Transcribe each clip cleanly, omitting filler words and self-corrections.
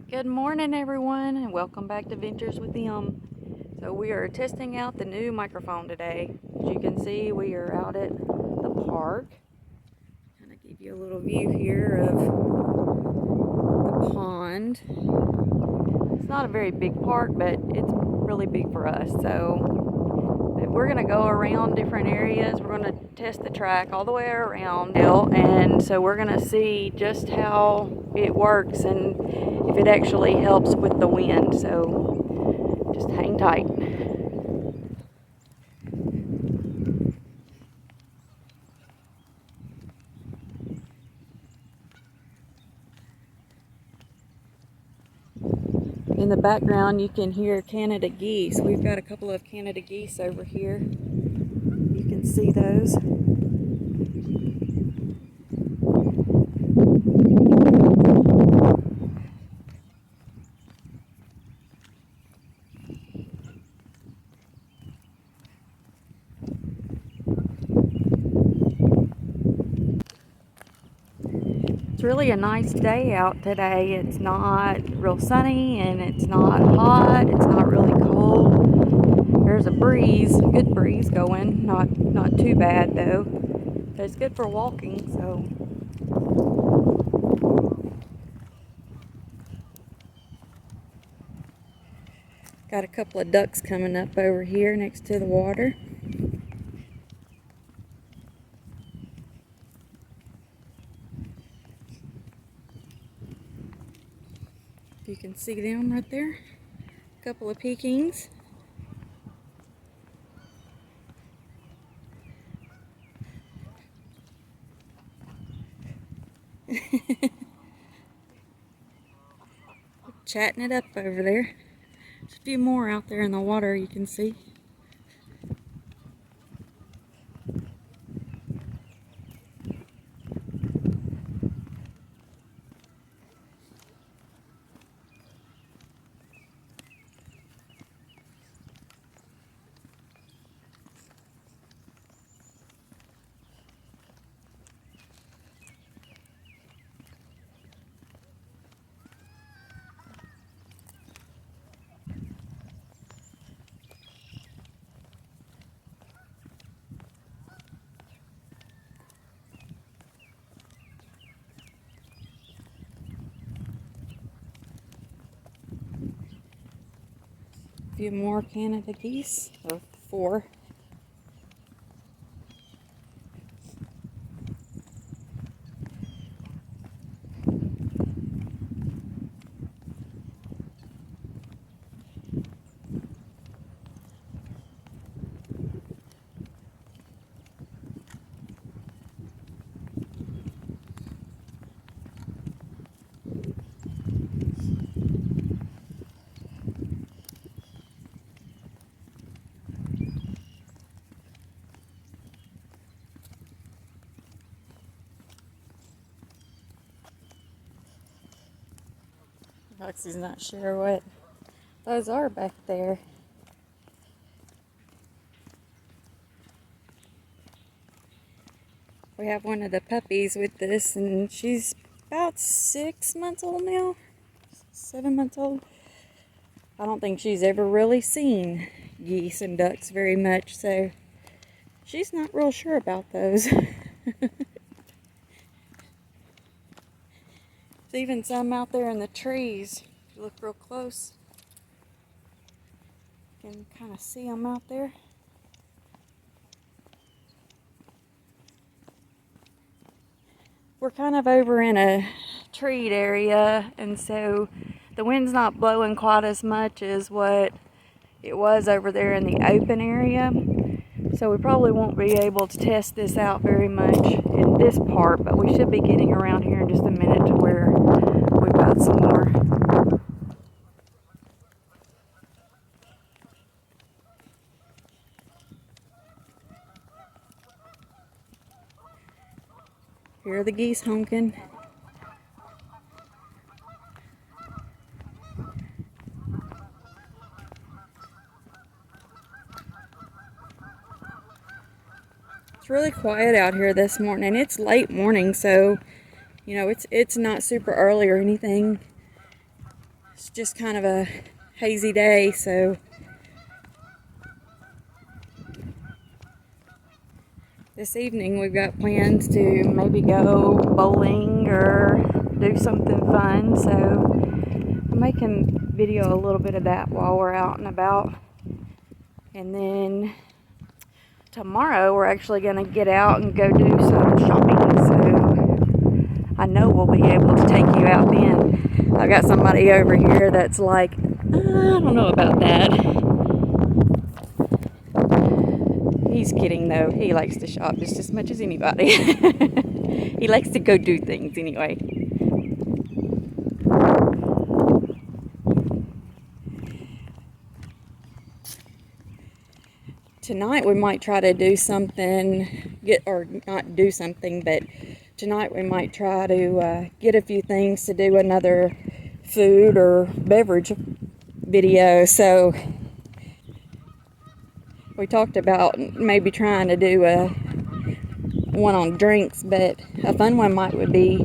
Good morning, everyone, and welcome back to Ventures with Them. So we are testing out the new microphone today. As you can see, we are out at the park. Kind of give you a little view here of the pond. It's not a very big park, but it's really big for us. But we're going to go around different areas. We're going to test the track all the way around, and so we're going to see just how it works and if it actually helps with the wind. So just hang tight. In the background you can hear Canada geese. We've got a couple of Canada geese over here. You can see those. It's really a nice day out today. It's not real sunny and it's not hot. It's not really cold. There's a breeze, a good breeze going. Not too bad though. But it's good for walking, so. Got a couple of ducks coming up over here next to the water. You can see them right there. A couple of Pekings. Chatting it up over there. There's a few more out there in the water you can see. A few more Canada geese, or 4. Roxy's not sure what those are back there. We have one of the puppies with us, and she's about 6 months old now, 7 months old. I don't think she's ever really seen geese and ducks very much, so she's not real sure about those. There's even some out there in the trees. If you look real close, you can kind of see them out there. We're kind of over in a treed area, and so the wind's not blowing quite as much as what it was over there in the open area. So we probably won't be able to test this out very much in this part, but we should be getting around here in just a minute to where we've got some more. Here are the geese honking. It's really quiet out here this morning. It's late morning, so you know it's not super early or anything. It's just kind of a hazy day, so this evening we've got plans to maybe go bowling or do something fun, so I'm making video a little bit of that while we're out and about. And then tomorrow we're actually going to get out and go do some shopping, so I know we'll be able to take you out then. I got somebody over here that's like, I don't know about that. He's kidding though. He likes to shop just as much as anybody. He likes to go do things anyway. Tonight we might try to do something, but tonight we might try to get a few things to do another food or beverage video. So we talked about maybe trying to do one on drinks, but a fun one would be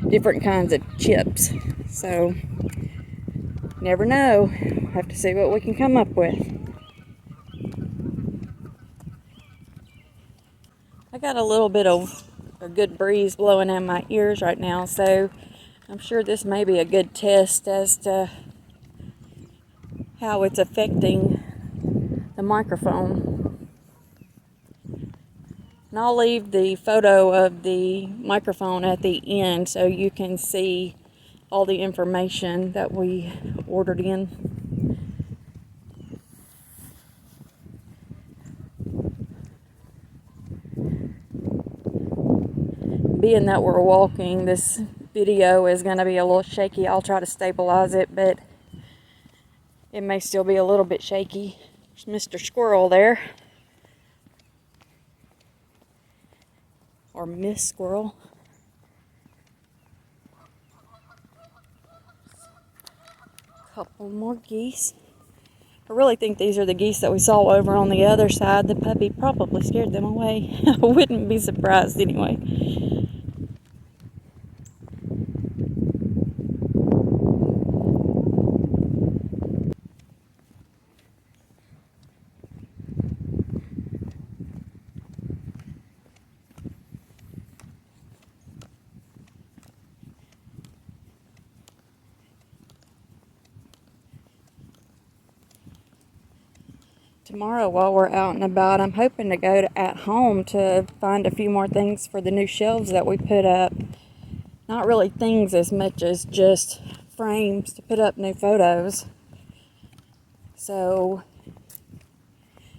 different kinds of chips. So never know. Have to see what we can come up with. I got a little bit of a good breeze blowing in my ears right now, so I'm sure this may be a good test as to how it's affecting the microphone. And I'll leave the photo of the microphone at the end so you can see all the information that we ordered in. Being that we're walking, this video is going to be a little shaky. I'll try to stabilize it, but it may still be a little bit shaky. There's Mr. Squirrel there. Or Miss Squirrel. Couple more geese. I really think these are the geese that we saw over on the other side. The puppy probably scared them away. I wouldn't be surprised anyway. Tomorrow while we're out and about, I'm hoping to go at home to find a few more things for the new shelves that we put up. Not really things as much as just frames to put up new photos. So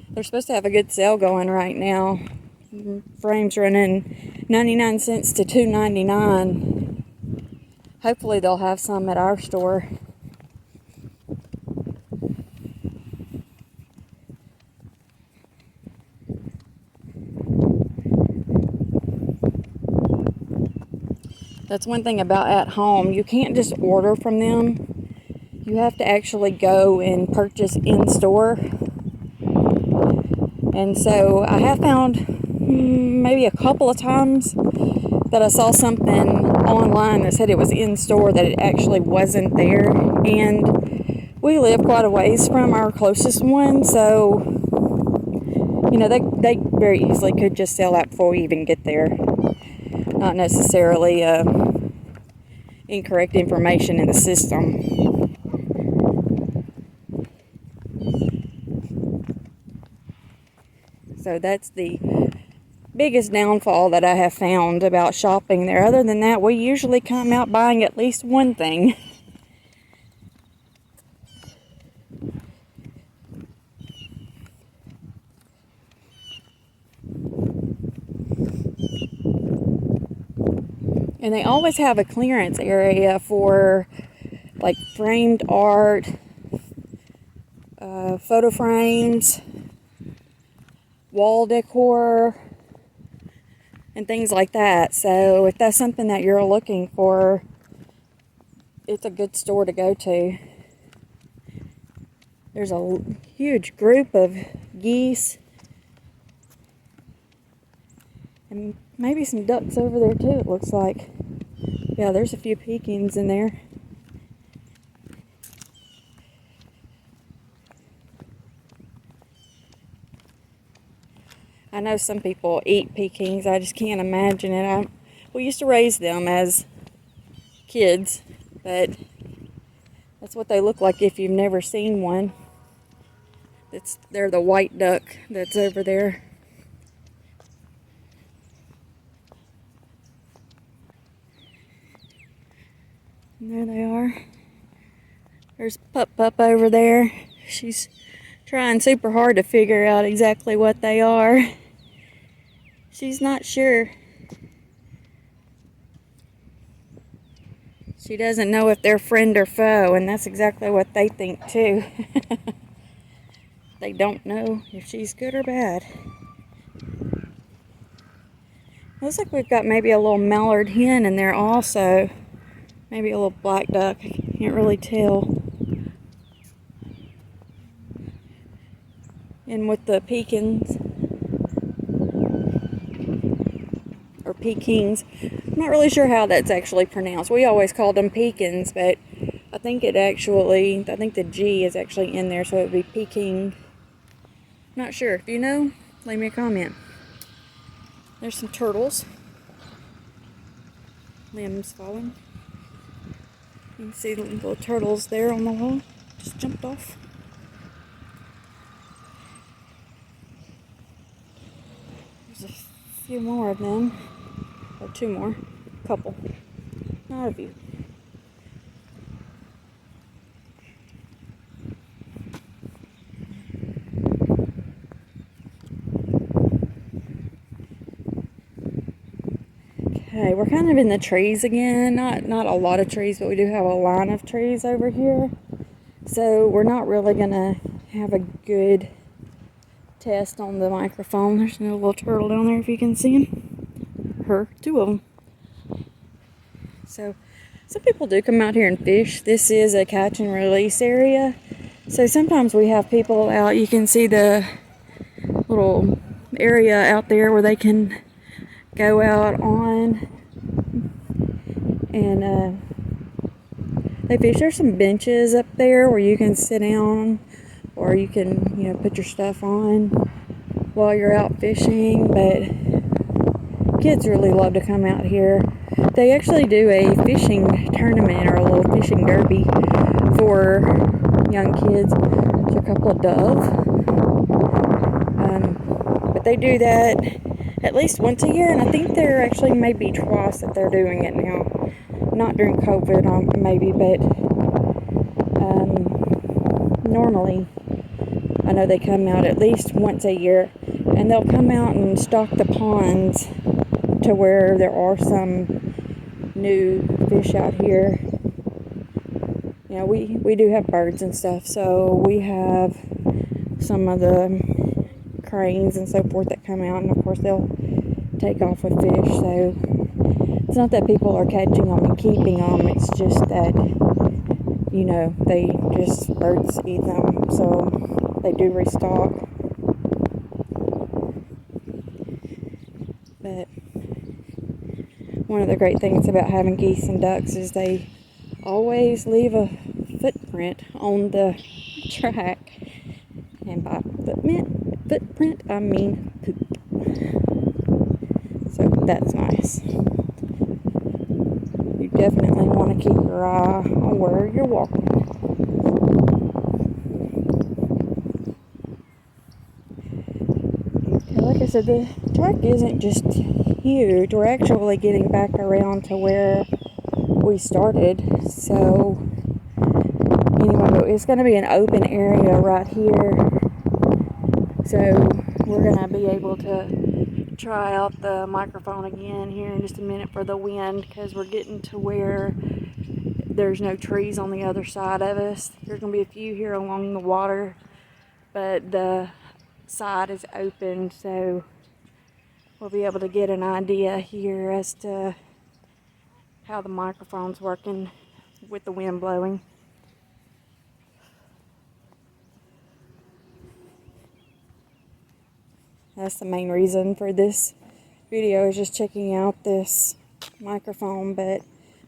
they're supposed to have a good sale going right now. Frames running 99 cents to $2.99. Hopefully they'll have some at our store. That's one thing about at home. You can't just order from them. You have to actually go and purchase in store. And so I have found maybe a couple of times that I saw something online that said it was in store that it actually wasn't there. And we live quite a ways from our closest one, so you know, they very easily could just sell out before we even get there. Not necessarily incorrect information in the system. So that's the biggest downfall that I have found about shopping there. Other than that, we usually come out buying at least one thing. And they always have a clearance area for like framed art, photo frames, wall decor, and things like that. So if that's something that you're looking for, it's a good store to go to. There's a huge group of geese. And maybe some ducks over there too, it looks like. Yeah, there's a few Pekins in there. I know some people eat Pekings. I just can't imagine it. We used to raise them as kids, but that's what they look like if you've never seen one. They're the white duck that's over there. And there they are. There's Pup over there. She's trying super hard to figure out exactly what they are. She's not sure. She doesn't know if they're friend or foe, and that's exactly what they think too. They don't know if she's good or bad. Looks like we've got maybe a little mallard hen in there also. Maybe a little black duck. I can't really tell. And with the Pekins, or Pekings, I'm not really sure how that's actually pronounced. We always called them Pekins, but I think the G is actually in there, so it would be Peking. Not sure. If you know, leave me a comment. There's some turtles. Limbs falling. You can see the little turtles there on the wall. Just jumped off. There's a few more of them. Or two more. A couple. Not a few. Okay, we're kind of in the trees again. Not a lot of trees, but we do have a line of trees over here. So we're not really gonna have a good test on the microphone. There's another little turtle down there if you can see him. Her, two of them. So some people do come out here and fish. This is a catch and release area. So sometimes we have people out. You can see the little area out there where they can go out on and they fish. There's some benches up there where you can sit down, or you can, put your stuff on while you're out fishing. But kids really love to come out here. They actually do a fishing tournament or a little fishing derby for young kids. There's a couple of dove. But they do that at least once a year, and I think there actually may be twice that they're doing it now. Not during COVID, maybe, but normally I know they come out at least once a year, and they'll come out and stock the ponds to where there are some new fish out here. We do have birds and stuff, so we have some of the cranes and so forth that come out, and of course they'll take off with fish. So it's not that people are catching them and keeping them, it's just that birds eat them, so they do restock. But one of the great things about having geese and ducks is they always leave a footprint on the track, and by footprint I mean poop. So that's nice. You definitely want to keep your eye on where you're walking. Okay, like I said, the track isn't just huge. We're actually getting back around to where we started. So anyway, it's going to be an open area right here. So we're going to be able to try out the microphone again here in just a minute for the wind, because we're getting to where there's no trees on the other side of us. There's going to be a few here along the water, but the side is open, so we'll be able to get an idea here as to how the microphone's working with the wind blowing. That's the main reason for this video, is just checking out this microphone. But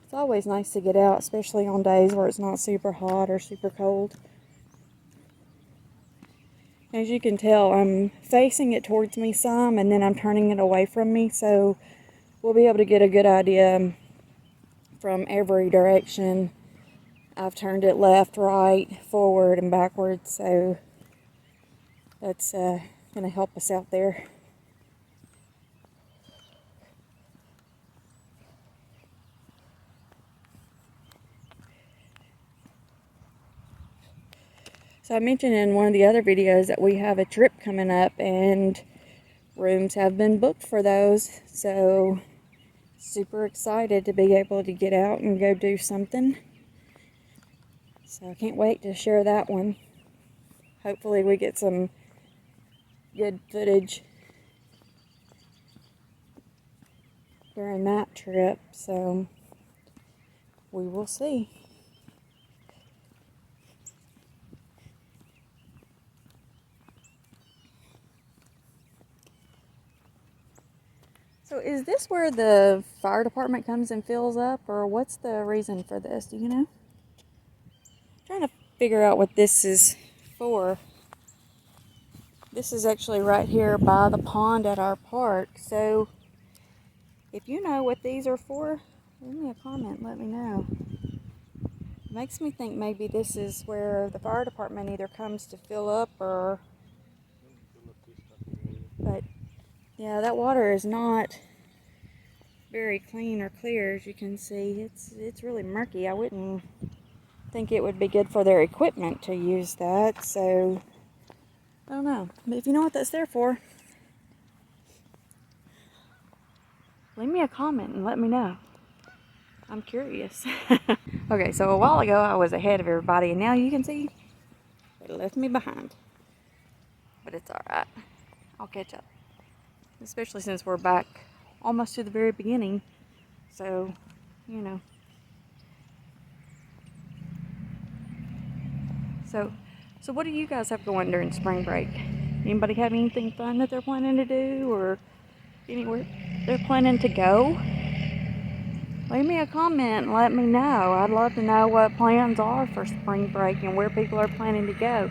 it's always nice to get out, especially on days where it's not super hot or super cold. As you can tell, I'm facing it towards me some, and then I'm turning it away from me, so we'll be able to get a good idea from every direction. I've turned it left, right, forward, and backwards, so that's going to help us out there. So I mentioned in one of the other videos that we have a trip coming up, and rooms have been booked for those, so super excited to be able to get out and go do something. So I can't wait to share that one. Hopefully we get some good footage during that trip, so we will see. So is this where the fire department comes and fills up, or what's the reason for this? Do you know? I'm trying to figure out what this is for. This is actually right here by the pond at our park. So if you know what these are for, leave me a comment, let me know. It makes me think maybe this is where the fire department either comes to fill up or... But yeah, that water is not very clean or clear, as you can see. It's really murky. I wouldn't think it would be good for their equipment to use that, so I don't know. But if you know what that's there for, leave me a comment and let me know. I'm curious. Okay, so a while ago I was ahead of everybody, and now you can see they left me behind. But it's alright. I'll catch up. Especially since we're back almost to the very beginning. So, you know. So what do you guys have going during spring break? Anybody have anything fun that they're planning to do, or anywhere they're planning to go? Leave me a comment and let me know. I'd love to know what plans are for spring break and where people are planning to go.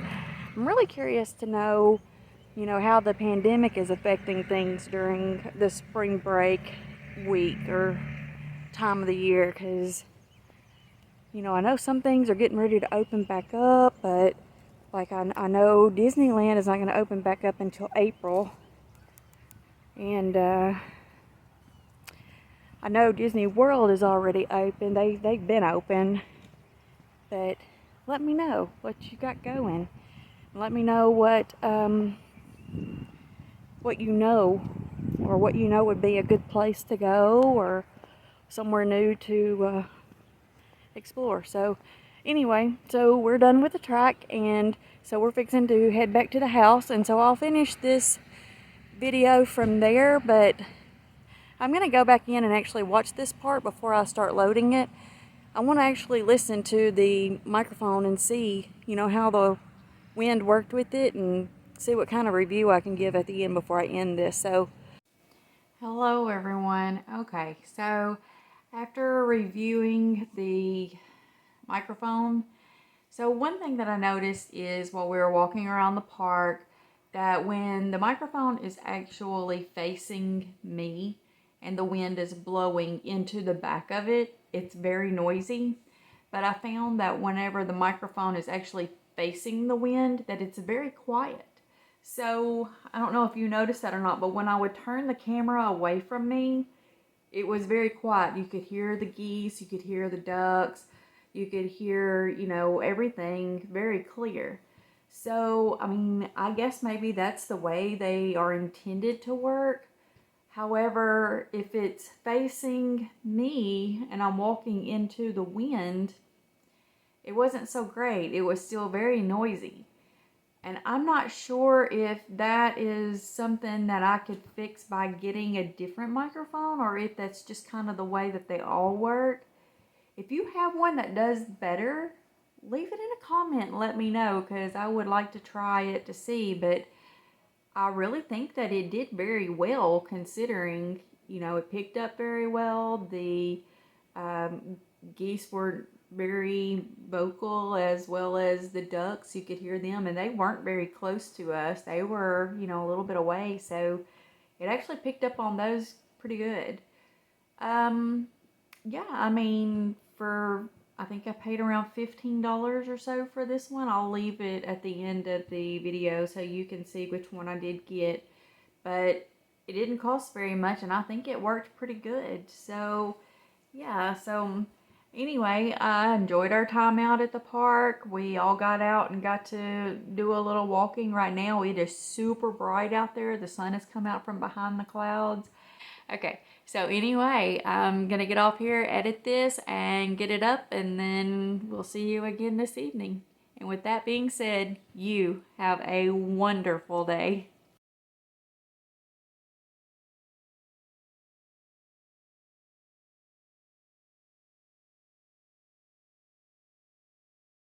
I'm really curious to know, you know, how the pandemic is affecting things during the spring break week or time of the year, because, you know, I know some things are getting ready to open back up, but like I know Disneyland is not going to open back up until April, and I know Disney World is already open. They've been open, but let me know what you got going. Let me know what you know, or what you know would be a good place to go, or somewhere new to explore. So anyway, so we're done with the track, and so we're fixing to head back to the house, and so I'll finish this video from there, but I'm going to go back in and actually watch this part before I start loading it. I want to actually listen to the microphone and see, you know, how the wind worked with it, and see what kind of review I can give at the end before I end this. So, hello everyone. Okay, so after reviewing the microphone, so one thing that I noticed is while we were walking around the park, that when the microphone is actually facing me and the wind is blowing into the back of it, it's very noisy. But I found that whenever the microphone is actually facing the wind, that it's very quiet. So I don't know if you noticed that or not, but when I would turn the camera away from me, it was very quiet. You could hear the geese, you could hear the ducks, you could hear, you know, everything very clear. So, I mean, I guess maybe that's the way they are intended to work. However, if it's facing me and I'm walking into the wind, it wasn't so great. It was still very noisy. And I'm not sure if that is something that I could fix by getting a different microphone, or if that's just kind of the way that they all work. If you have one that does better, leave it in a comment and let me know, because I would like to try it to see. But I really think that it did very well, considering, you know, it picked up very well. The geese were very vocal, as well as the ducks. You could hear them, and they weren't very close to us. They were, you know, a little bit away, so it actually picked up on those pretty good. Yeah, I mean, for I think I paid around $15 or so for this one. I'll leave it at the end of the video so you can see which one I did get. But it didn't cost very much, and I think it worked pretty good. So, yeah, so anyway, I enjoyed our time out at the park. We all got out and got to do a little walking. Right now, it is super bright out there. The sun has come out from behind the clouds. Okay, so anyway, I'm gonna get off here, edit this, and get it up, and then we'll see you again this evening. And with that being said, you have a wonderful day.